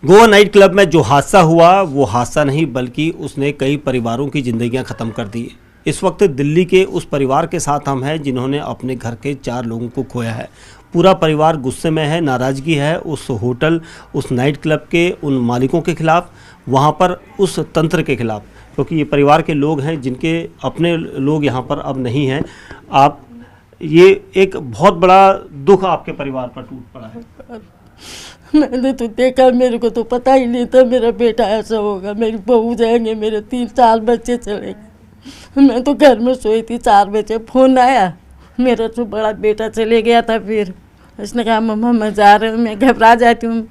Goa night club में जो हादसा हुआ वो हादसा नहीं बल्कि उसने कई परिवारों की जिंदगियां ख़त्म कर दी। इस वक्त दिल्ली के उस परिवार के साथ हम हैं जिन्होंने अपने घर के 4 लोगों को खोया है। पूरा परिवार गुस्से में है, नाराज़गी है उस होटल, उस नाइट क्लब के उन मालिकों के खिलाफ, वहाँ पर उस तंत्र के खिलाफ, क्योंकि ये परिवार के लोग हैं जिनके अपने लोग यहाँ पर अब नहीं हैं। आप ये एक बहुत बड़ा दुख आपके परिवार पर टूट पड़ा है। मैंने तो देखा, मेरे को तो पता ही नहीं था मेरा बेटा ऐसा होगा। मेरी बहू जाएंगे, मेरे 3-4 बच्चे चले गए। मैं तो घर में सोई थी, 4 बजे फ़ोन आया, मेरा तो बड़ा बेटा चले गया था। फिर उसने कहा मम्मा मैं जा रही हूँ। मैं घबरा जाती हूँ,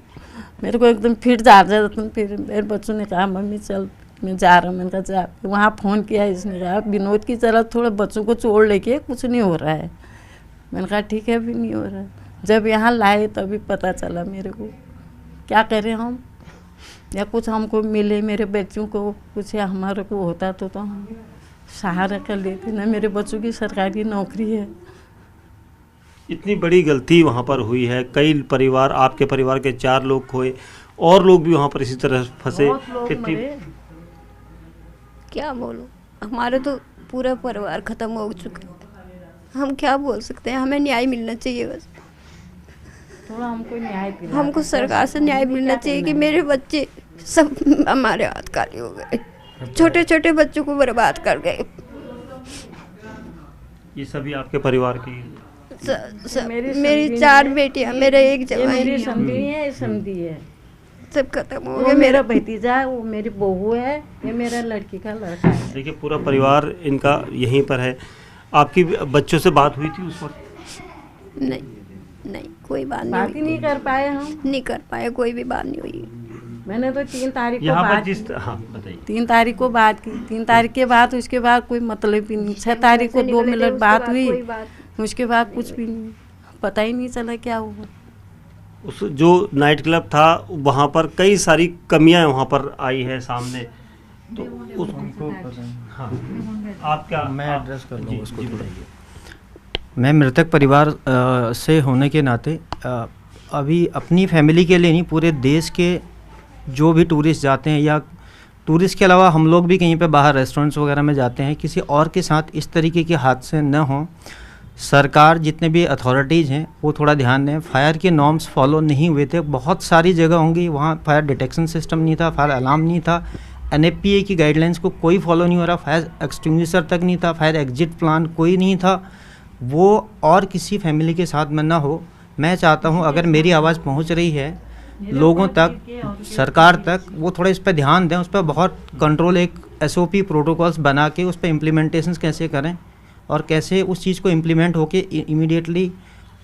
मेरे को एकदम फिट जा जाता हूँ। फिर मेरे बच्चों ने कहा मम्मी चल मैं जा रहा हूँ। मैंने कहा जा। वहाँ फ़ोन किया, इसने कहा विनोद की तरह थोड़ा बच्चों को छोड़ लेके कुछ नहीं हो रहा है। मैंने कहा ठीक है अभी नहीं हो रहा है। जब यहाँ लाए तभी पता चला मेरे को। क्या करें हम, या कुछ हमको मिले, मेरे बच्चों को कुछ या हमारे को होता तो हम सहारा कर लेते ना। मेरे बच्चों की सरकारी नौकरी है। इतनी बड़ी गलती वहाँ पर हुई है, कई परिवार, आपके परिवार के 4 लोग खोए और लोग भी वहाँ पर इसी तरह फंसे। कितनी क्या बोलूं, हमारे तो पूरा परिवार ख़त्म हो चुका है। हम क्या बोल सकते हैं, हमें न्याय मिलना चाहिए बस। थोड़ा हमको न्याय, हमको सरकार से न्याय मिलना चाहिए कि मेरे बच्चे सब हमारे हाथ खाली हो गए, छोटे छोटे बच्चों को बर्बाद कर गए। ये सभी आपके परिवार की मेरी 4 बेटियां, मेरा एक जवान, मेरी समधी है, समधी है, सब खत्म हो वो गए। मेरा भतीजा है, वो मेरी बहू है, ये मेरा लड़की का लड़का है। देखिए पूरा परिवार इनका यहीं पर है। आपकी बच्चों से बात हुई थी उस वक्त? नहीं कोई बात ही नहीं कर पाए हम, नहीं कर पाए, कोई भी बात नहीं हुई। मैंने तो 3 तारीख को यहाँ पर बात हाँ बताइए। 3 तारीख को बात की, 3 तारीख के बाद उसके बाद कोई मतलब ही नहीं। 6 तारीख को 2 मिनट बात हुई, उसके बाद कुछ भी नहीं, पता ही नहीं चला क्या हुआ। उस जो नाइट क्लब था वहाँ पर कई सारी कमियां वहाँ पर आई है सामने, तो उसको हाँ आप क्या मैं एड्रेस कर लूँ उसको थोड़ा। बताइए। मैं मृतक परिवार से होने के नाते अभी अपनी फैमिली के लिए नहीं, पूरे देश के जो भी टूरिस्ट जाते हैं, या टूरिस्ट के अलावा हम लोग भी कहीं पे बाहर रेस्टोरेंट्स वगैरह में जाते हैं, किसी और के साथ इस तरीके के हादसे न हों। सरकार जितने भी अथॉरिटीज़ हैं वो थोड़ा ध्यान दें। फायर के नॉर्म्स फॉलो नहीं हुए थे, बहुत सारी जगह होंगी वहाँ फायर डिटेक्शन सिस्टम नहीं था, फायर अलार्म नहीं था, NFPA की गाइडलाइंस को कोई फॉलो नहीं हो रहा, फायर एक्सटिंग्विशर तक नहीं था, फायर एग्जिट प्लान कोई नहीं था। वो और किसी फैमिली के साथ में ना हो। मैं चाहता हूँ अगर मेरी आवाज़ पहुँच रही है लोगों तक, सरकार तक, वो थोड़ा इस पर ध्यान दें, उस पर बहुत कंट्रोल, एक SOP प्रोटोकॉल्स बना के उस पर इम्प्लीमेंटेशंस कैसे करें और कैसे उस चीज़ को इम्प्लीमेंट होके इमीडिएटली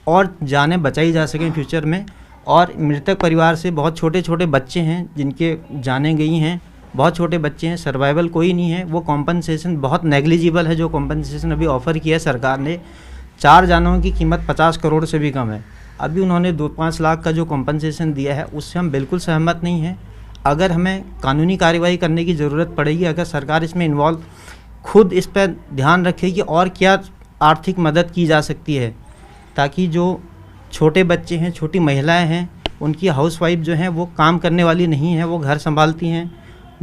और जानें बचाई जा सकें फ्यूचर में। और मृतक परिवार से बहुत छोटे छोटे बच्चे हैं जिनके जानें गई हैं, बहुत छोटे बच्चे हैं, सर्वाइवल कोई नहीं है। वो कॉम्पनसेशन बहुत नेग्लिजिबल है जो कॉम्पनसेशन अभी ऑफ़र किया है सरकार ने। 4 जानों की कीमत 50 करोड़ से भी कम है। अभी उन्होंने 2-5 लाख का जो कॉम्पनसेशन दिया है उससे हम बिल्कुल सहमत नहीं हैं। अगर हमें कानूनी कार्रवाई करने की ज़रूरत पड़ेगी, अगर सरकार इसमें इन्वॉल्व खुद इस पर ध्यान रखे कि और क्या आर्थिक मदद की जा सकती है, ताकि जो छोटे बच्चे हैं, छोटी महिलाएं हैं, उनकी हाउसवाइफ जो हैं वो काम करने वाली नहीं है, वो घर संभालती हैं।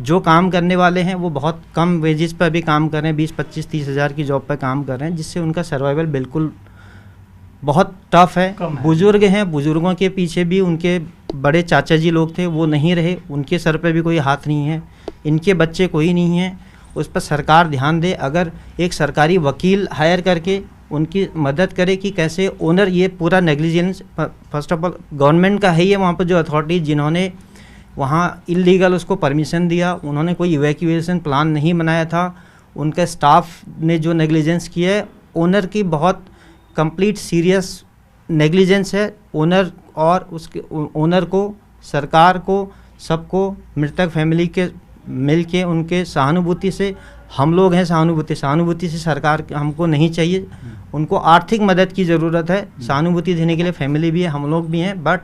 जो काम करने वाले हैं वो बहुत कम वेजेस पर भी काम कर रहे हैं, 20-25-30 हज़ार की जॉब पर काम कर रहे हैं, जिससे उनका सर्वाइवल बिल्कुल बहुत टफ है। बुजुर्ग हैं, बुजुर्गों के पीछे भी उनके बड़े चाचा जी लोग थे, वो नहीं रहे, उनके सर पे भी कोई हाथ नहीं है, इनके बच्चे कोई नहीं हैं। उस पर सरकार ध्यान दे। अगर एक सरकारी वकील हायर करके उनकी मदद करे कि कैसे ओनर, ये पूरा negligence first of all government का है, ये वहाँ पर जो अथॉरिटी जिन्होंने वहाँ इलीगल उसको परमिशन दिया, उन्होंने कोई इवैक्यूएशन प्लान नहीं बनाया था, उनके स्टाफ ने जो नेग्लिजेंस किया है, ओनर की बहुत कंप्लीट सीरियस नेग्लिजेंस है। ओनर और उसके ओनर को, सरकार को, सबको, मृतक फैमिली के मिल के उनके सहानुभूति से, हम लोग हैं सहानुभूति से सरकार हमको नहीं चाहिए, उनको आर्थिक मदद की ज़रूरत है। सहानुभूति देने के लिए फैमिली भी है, हम लोग भी हैं, बट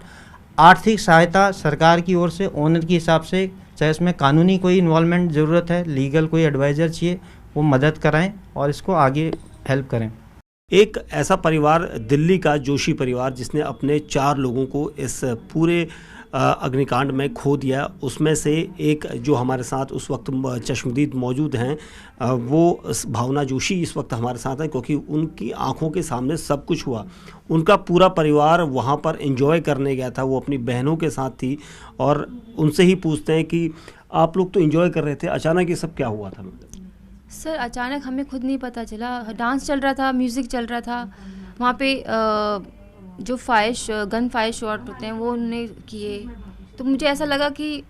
आर्थिक सहायता सरकार की ओर से ओनर के हिसाब से, चाहे उसमें कानूनी कोई इन्वॉल्वमेंट ज़रूरत है, लीगल कोई एडवाइज़र चाहिए, वो मदद कराएं और इसको आगे हेल्प करें। एक ऐसा परिवार दिल्ली का जोशी परिवार जिसने अपने 4 लोगों को इस पूरे अग्निकांड में खो दिया। उसमें से एक जो हमारे साथ उस वक्त चश्मदीद मौजूद हैं, वो भावना जोशी इस वक्त हमारे साथ हैं, क्योंकि उनकी आंखों के सामने सब कुछ हुआ। उनका पूरा परिवार वहाँ पर एंजॉय करने गया था, वो अपनी बहनों के साथ थी। और उनसे ही पूछते हैं कि आप लोग तो एंजॉय कर रहे थे, अचानक ये सब क्या हुआ था? सर अचानक हमें खुद नहीं पता चला, डांस चल रहा था, म्यूज़िक चल रहा था वहाँ पे। जो गन फायर शॉट होते हैं वो उन्होंने किए, तो मुझे ऐसा लगा कि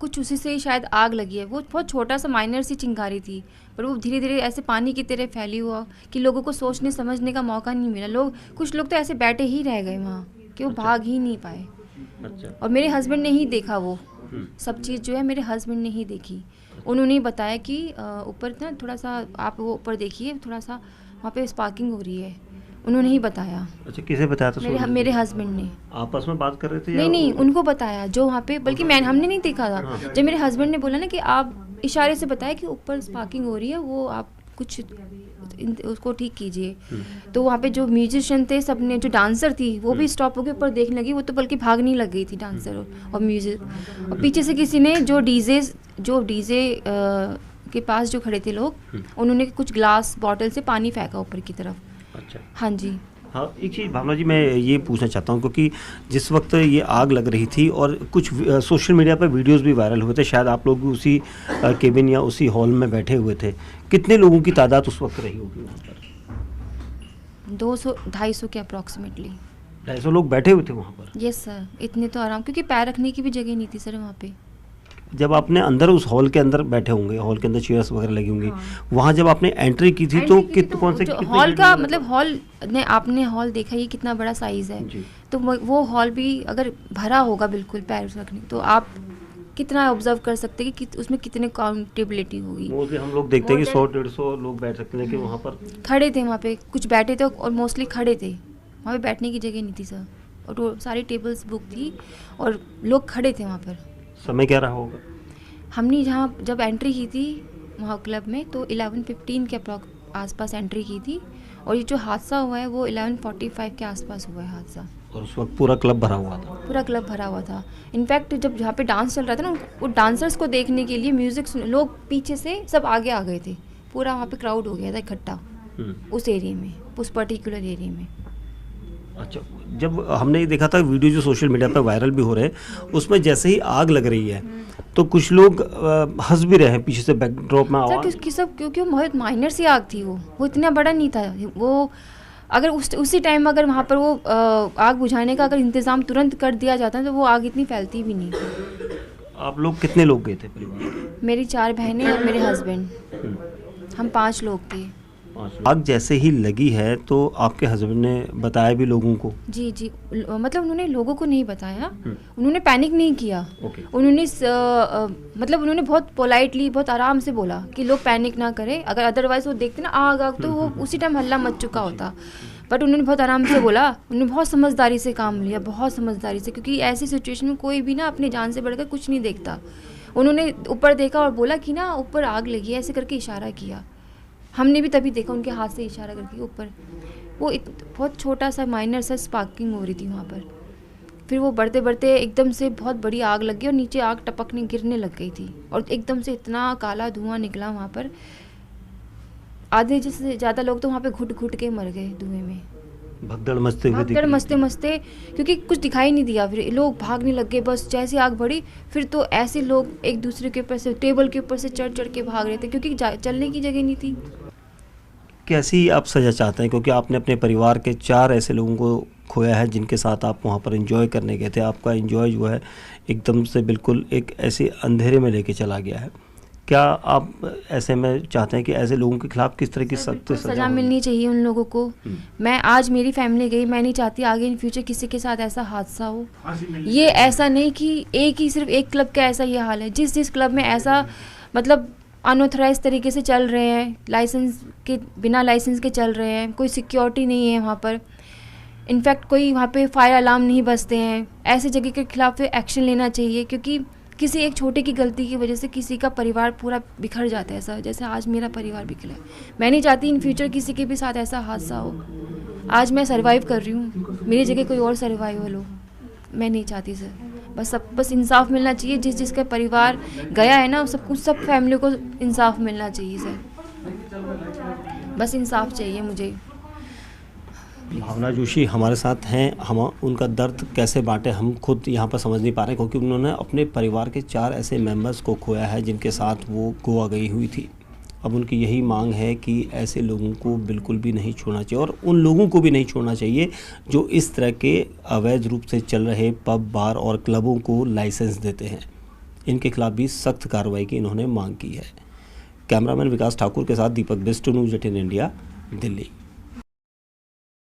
कुछ उसी से ही शायद आग लगी है। वो बहुत छोटा सा माइनर सी चिंगारी थी, पर वो धीरे धीरे ऐसे पानी की तरह फैली हुआ कि लोगों को सोचने समझने का मौका नहीं मिला। कुछ लोग तो ऐसे बैठे ही रह गए वहाँ कि वो भाग ही नहीं पाए। और मेरे हस्बैंड ने ही देखा वो सब चीज़ जो है, मेरे हस्बैंड ने ही देखी। उन्होंने बताया कि ऊपर ना थोड़ा सा आप वो ऊपर देखिए, थोड़ा सा वहाँ पे स्पार्किंग हो रही है। उन्होंने ही बताया। अच्छा, किसे बताया था? मेरे हस्बैंड ने। आपस में बात कर रहे थे? नहीं, उनको बताया जो वहाँ पे, बल्कि हमने नहीं देखा था। जब मेरे हस्बैंड ने बोला ना कि आप इशारे से बताया कि ऊपर स्पार्किंग हो रही है, वो आप कुछ उसको ठीक कीजिए। तो वहाँ पे जो म्यूजिशियन थे सब ने, जो डांसर थी वो भी स्टॉप होकर ऊपर देखने लगी। वो तो बल्कि भागने लग गई थी डांसर और म्यूजिक। और पीछे से किसी ने जो डीजे के पास जो खड़े थे लोग, उन्होंने कुछ ग्लास बॉटल से पानी फेंका ऊपर की तरफ। अच्छा, हाँ जी। हाँ, एक चीज़ भावना जी मैं ये पूछना चाहता हूँ, क्योंकि जिस वक्त ये आग लग रही थी और कुछ सोशल मीडिया पर वीडियोस भी वायरल हुए थे, शायद आप लोग भी उसी केबिन या उसी हॉल में बैठे हुए थे। कितने लोगों की तादाद उस वक्त रही होगी वहाँ पर? 200-250 के अप्रॉक्सीमेटली। 250 लोग बैठे हुए थे वहाँ पर? यस सर, इतने तो आराम, क्योंकि पैर रखने की भी जगह नहीं थी सर वहाँ पे। जब आपने अंदर उस हॉल के अंदर बैठे होंगे, हॉल के अंदर चेयर्स वगैरह लगी होंगी, वहाँ जब आपने एंट्री की थी तो कौन से हॉल का मतलब हॉल ने, आपने हॉल देखा ये कितना बड़ा साइज है, तो वो हॉल भी अगर भरा होगा बिल्कुल पैर रखने, तो आप कितना ऑब्जर्व कर सकते हैं कि उसमें कितने काउंटेबिलिटी होगी। मोस्टली हम लोग देखते हैं कि 100-150 लोग बैठ सकते हैं, लेकिन वहाँ पर खड़े थे, वहाँ पे कुछ बैठे थे और मोस्टली खड़े थे। वहाँ पे बैठने की जगह नहीं थी सर, और सारी टेबल्स बुक थी और लोग खड़े थे वहाँ पर। समय क्या रहा होगा? हमने जहाँ जब एंट्री की थी वहाँ क्लब में, तो 11:15 के आसपास एंट्री की थी, और ये जो हादसा हुआ है वो 11:45 के आसपास हुआ है हादसा। और उस वक्त पूरा क्लब भरा हुआ था? पूरा क्लब भरा हुआ था। इनफैक्ट जब जहाँ पे डांस चल रहा था ना, वो डांसर्स को देखने के लिए म्यूज़िक सुन, लोग पीछे से सब आगे आ गए थे। पूरा वहाँ पे क्राउड हो गया था इकट्ठा उस एरिया में, उस पर्टिकुलर एरिया में। अच्छा, जब हमने ये देखा था वीडियो जो सोशल मीडिया पर वायरल भी हो रहे हैं, उसमें जैसे ही आग लग रही है तो कुछ लोग हंस भी रहे हैं पीछे से, बैकड्रॉप में आवाज। क्योंकि वो बहुत माइनर सी आग थी, वो इतना बड़ा नहीं था। वो अगर उसी टाइम अगर वहाँ पर वो आग बुझाने का अगर इंतज़ाम तुरंत कर दिया जाता तो वो आग इतनी फैलती भी नहीं। आप लोग कितने लोग गए थे परिवार? मेरी 4 बहनें और मेरे हस्बैंड, हम 5 लोग थे। आग जैसे ही लगी है तो आपके हस्बैंड ने बताया भी लोगों को? जी, मतलब उन्होंने लोगों को नहीं बताया, उन्होंने पैनिक नहीं किया। उन्होंने मतलब उन्होंने बहुत पोलाइटली, बहुत आराम से बोला कि लोग पैनिक ना करें। अगर अदरवाइज वो देखते ना आग तो वो उसी टाइम हल्ला मच चुका होता। बट उन्होंने बहुत आराम से बोला, उन्होंने बहुत समझदारी से काम लिया, बहुत समझदारी से, क्योंकि ऐसी सिचुएशन में कोई भी ना अपनी जान से बढ़कर कुछ नहीं देखता। उन्होंने ऊपर देखा और बोला कि ना ऊपर आग लगी है, ऐसे करके इशारा किया। हमने भी तभी देखा उनके हाथ से इशारा करके ऊपर, वो बहुत छोटा सा माइनर सा स्पार्किंग हो रही थी वहाँ पर। फिर वो बढ़ते बढ़ते एकदम से बहुत बड़ी आग लग गई और नीचे आग टपकने गिरने लग गई थी, और एकदम से इतना काला धुआं निकला वहाँ पर। आधे से ज़्यादा लोग तो वहाँ पे घुट घुट के मर गए धुएं में, भगदड़ मचते, क्योंकि कुछ दिखाई नहीं दिया। फिर लोग भागने लग गए, बस जैसे आग बढ़ी फिर तो ऐसे लोग एक दूसरे के ऊपर से, टेबल के ऊपर से चढ़ के भाग रहे थे, क्योंकि चलने की जगह नहीं थी। कैसी आप सज़ा चाहते हैं, क्योंकि आपने अपने परिवार के 4 ऐसे लोगों को खोया है जिनके साथ आप वहाँ पर एंजॉय करने गए थे। आपका एंजॉय जो है एकदम से बिल्कुल एक ऐसे अंधेरे में लेके चला गया है। क्या आप ऐसे में चाहते हैं कि ऐसे लोगों के खिलाफ किस तरह की सख्त सज़ा मिलनी चाहिए उन लोगों को? मैं आज मेरी फैमिली गई, मैं नहीं चाहती आगे इन फ्यूचर किसी के साथ ऐसा हादसा हो। ये ऐसा नहीं कि सिर्फ एक क्लब का ऐसा ये हाल है। जिस क्लब में ऐसा मतलब अनऑथराइज तरीके से चल रहे हैं, बिना लाइसेंस के चल रहे हैं, कोई सिक्योरिटी नहीं है वहाँ पर, इनफैक्ट कोई वहाँ पे फायर अलार्म नहीं बजते हैं, ऐसे जगह के खिलाफ एक्शन लेना चाहिए। क्योंकि किसी एक छोटे की गलती की वजह से किसी का परिवार पूरा बिखर जाता है, ऐसा जैसे आज मेरा परिवार बिखरा है। मैं नहीं चाहती इन फ्यूचर किसी के भी साथ ऐसा हादसा हो। आज मैं सर्वाइव कर रही हूँ, मेरी जगह कोई और सर्वाइवल हो, मैं नहीं चाहती सर। बस इंसाफ मिलना चाहिए। जिसका परिवार गया है ना उस सब फैमिली को इंसाफ मिलना चाहिए सर। बस इंसाफ चाहिए मुझे। भावना जोशी हमारे साथ हैं। हम उनका दर्द कैसे बांटे हम खुद यहाँ पर समझ नहीं पा रहे, क्योंकि उन्होंने अपने परिवार के 4 ऐसे मेंबर्स को खोया है जिनके साथ वो गोवा गई हुई थी। अब उनकी यही मांग है कि ऐसे लोगों को बिल्कुल भी नहीं छोड़ना चाहिए, और उन लोगों को भी नहीं छोड़ना चाहिए जो इस तरह के अवैध रूप से चल रहे पब, बार और क्लबों को लाइसेंस देते हैं। इनके खिलाफ भी सख्त कार्रवाई की इन्होंने मांग की है। कैमरामैन विकास ठाकुर के साथ दीपक बिष्ट, न्यूज़ 18 इंडिया, दिल्ली।